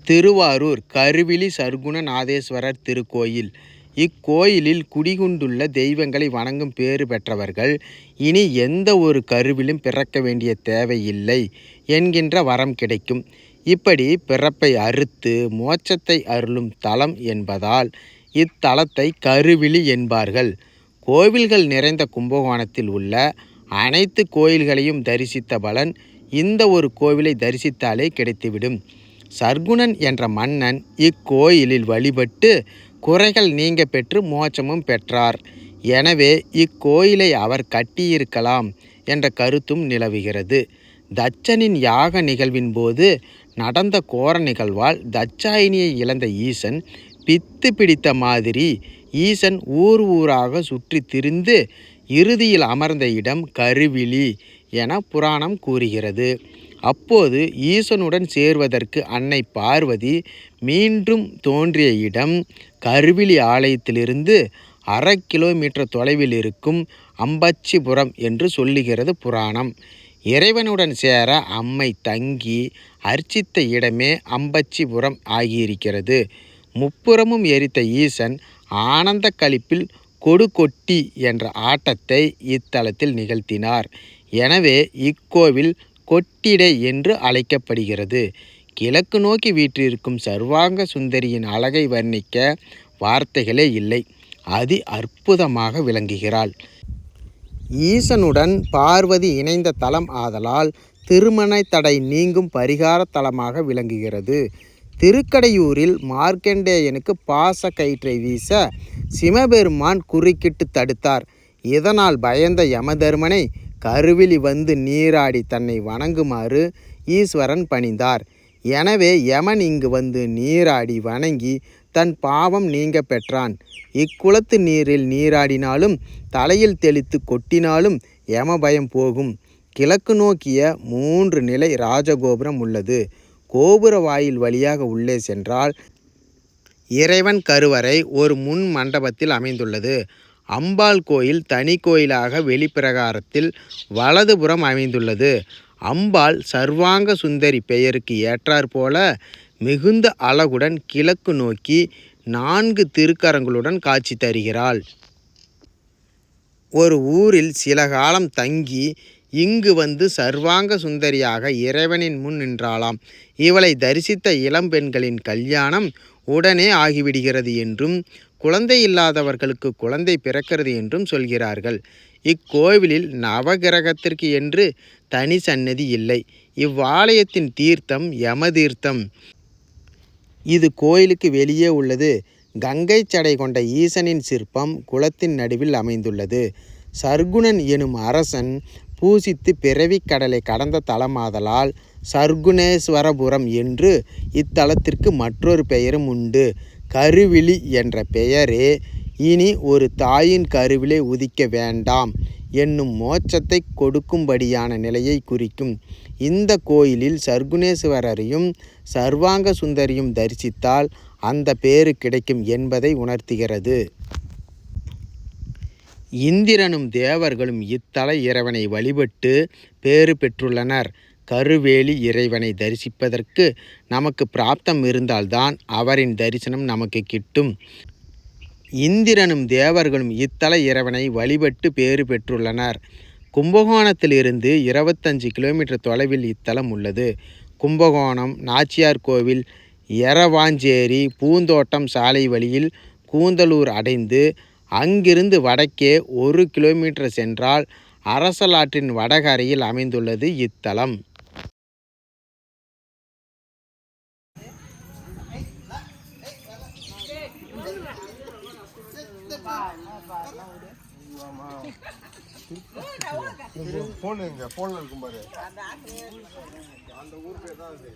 திருவாரூர் கருவிழி சர்க்குணநாதேஸ்வரர் திருக்கோயில். இக்கோயிலில் குடிகொண்டுள்ள தெய்வங்களை வணங்கும் பேறு பெற்றவர்கள் இனி எந்த ஒரு கருவிலும் பிறக்க வேண்டிய தேவையில்லை என்கின்ற வரம் கிடைக்கும். இப்படி பிறப்பை அறுத்து மோட்சத்தை அருளும் தலம் என்பதால் இத்தலத்தை கருவிழி என்பார்கள். கோவில்கள் நிறைந்த கும்பகோணத்தில் உள்ள அனைத்து கோயில்களையும் தரிசித்த பலன் இந்த ஒரு கோவிலை தரிசித்தாலே கிடைத்துவிடும். சர்க்குணன் என்ற மன்னன் இக்கோயிலில் வழிபட்டு குறைகள் நீங்க பெற்று மோட்சமும் பெற்றார். எனவே இக்கோயிலை அவர் கட்டியிருக்கலாம் என்ற கருத்தும் நிலவுகிறது. தட்சனின் யாக நிகழ்வின் போது நடந்த கோர நிகழ்வால் தட்சாயினியை இழந்த ஈசன் பித்து பிடித்த மாதிரி ஈசன் ஊர் ஊராக சுற்றி திரிந்து இறுதியில் அமர்ந்த இடம் கருவிழி என புராணம் கூறுகிறது. அப்போது ஈசனுடன் சேர்வதற்கு அன்னை பார்வதி மீண்டும் தோன்றிய இடம் கருவிழி ஆலயத்திலிருந்து 1/2 கிலோமீட்டர் தொலைவில் இருக்கும் அம்பச்சிபுரம் என்று சொல்லுகிறது புராணம். இறைவனுடன் சேர அம்மை தங்கி அர்ச்சித்த இடமே அம்பச்சிபுரம் ஆகியிருக்கிறது. முப்புறமும் எரித்த ஈசன் ஆனந்த களிப்பில் கொடுகொட்டி என்ற ஆட்டத்தை இத்தலத்தில் நிகழ்த்தினார். எனவே இக்கோவில் கொட்டிடை என்று அழைக்கப்படுகிறது. கிழக்கு நோக்கி வீற்றிருக்கும் சர்வாங்க சுந்தரியின் அழகை வர்ணிக்க வார்த்தைகளே இல்லை. அதி அற்புதமாக விளங்குகிறாள். ஈசனுடன் பார்வதி இணைந்த தலம் ஆதலால் திருமண தடை நீங்கும் பரிகார தலமாக விளங்குகிறது. திருக்கடையூரில் மார்க்கண்டேயனுக்கு பாச கயிற்றை வீச சிவபெருமான் குறுக்கிட்டு தடுத்தார். இதனால் பயந்த யமதர்மனை கருவிழி வந்து நீராடி தன்னை வணங்குமாறு ஈஸ்வரன் பணிந்தார். எனவே யமன் இங்கு வந்து நீராடி வணங்கி தன் பாவம் நீங்க பெற்றான். இக்குளத்து நீரில் நீராடினாலும் தலையில் தெளித்து கொட்டினாலும் யம பயம் போகும். கிழக்கு நோக்கிய 3 நிலை ராஜகோபுரம் உள்ளது. கோபுர வாயில் வழியாக உள்ளே சென்றால் இறைவன் கருவறை ஒரு முன் மண்டபத்தில் அமைந்துள்ளது. அம்பாள் கோயில் தனி கோயிலாக வெளிப்பிரகாரத்தில் வலதுபுறம் அமைந்துள்ளது. அம்பாள் சர்வாங்க சுந்தரி பெயருக்கு ஏற்றாற்போல மிகுந்த அழகுடன் கிழக்கு நோக்கி 4 திருக்கரங்களுடன் காட்சி தருகிறாள். ஒரு ஊரில் சில காலம் தங்கி இங்கு வந்து சர்வாங்க சுந்தரியாக இறைவனின் முன் நின்றாளாம். இவளை தரிசித்த இளம்பெண்களின் கல்யாணம் உடனே ஆகிவிடுகிறது என்றும் குழந்தை இல்லாதவர்களுக்கு குழந்தை பிறக்கிறது என்றும் சொல்கிறார்கள். இக்கோவிலில் நவகிரகத்திற்கு என்று தனி சன்னதி இல்லை. இவ்வாலயத்தின் தீர்த்தம் யம தீர்த்தம். இது கோயிலுக்கு வெளியே உள்ளது. கங்கை சடை கொண்ட ஈசனின் சிற்பம் குளத்தின் நடுவில் அமைந்துள்ளது. சர்க்குணன் எனும் அரசன் பூசித்து பிறவி கடலை கடந்த தலமாதலால் சர்க்குணேஸ்வரபுரம் என்று இத்தலத்திற்கு மற்றொரு பெயரும் உண்டு. கருவிழி என்ற பெயரே இனி ஒரு தாயின் கருவிலே உதிக்க வேண்டாம் என்னும் மோட்சத்தை கொடுக்கும்படியான நிலையை குறிக்கும். இந்த கோயிலில் சர்க்குணேஸ்வரரையும் சர்வாங்க சுந்தரியும் தரிசித்தால் அந்த பேறு கிடைக்கும் என்பதை உணர்த்துகிறது. இந்திரனும் தேவர்களும் இத்தல இறைவனை வழிபட்டு பேறு பெற்றுள்ளனர். கருவேலி இறைவனை தரிசிப்பதற்கு நமக்கு பிராப்தம் இருந்தால்தான் அவரின் தரிசனம் நமக்கு கிட்டும். இந்திரனும் தேவர்களும் இத்தல இறைவனை வழிபட்டு பேறு பெற்றுள்ளனர். கும்பகோணத்திலிருந்து 25 கிலோமீட்டர் தொலைவில் இத்தலம் உள்ளது. கும்பகோணம் நாச்சியார் கோவில் எரவாஞ்சேரி பூந்தோட்டம் சாலை வழியில் கூந்தலூர் அடைந்து அங்கிருந்து வடக்கே 1 கிலோமீட்டர் சென்றால் அரசலாற்றின் வடகரையில் அமைந்துள்ளது இத்தலம். போன்ல இருக்கும் பாரு, அந்த ஊருக்கு தான் அது.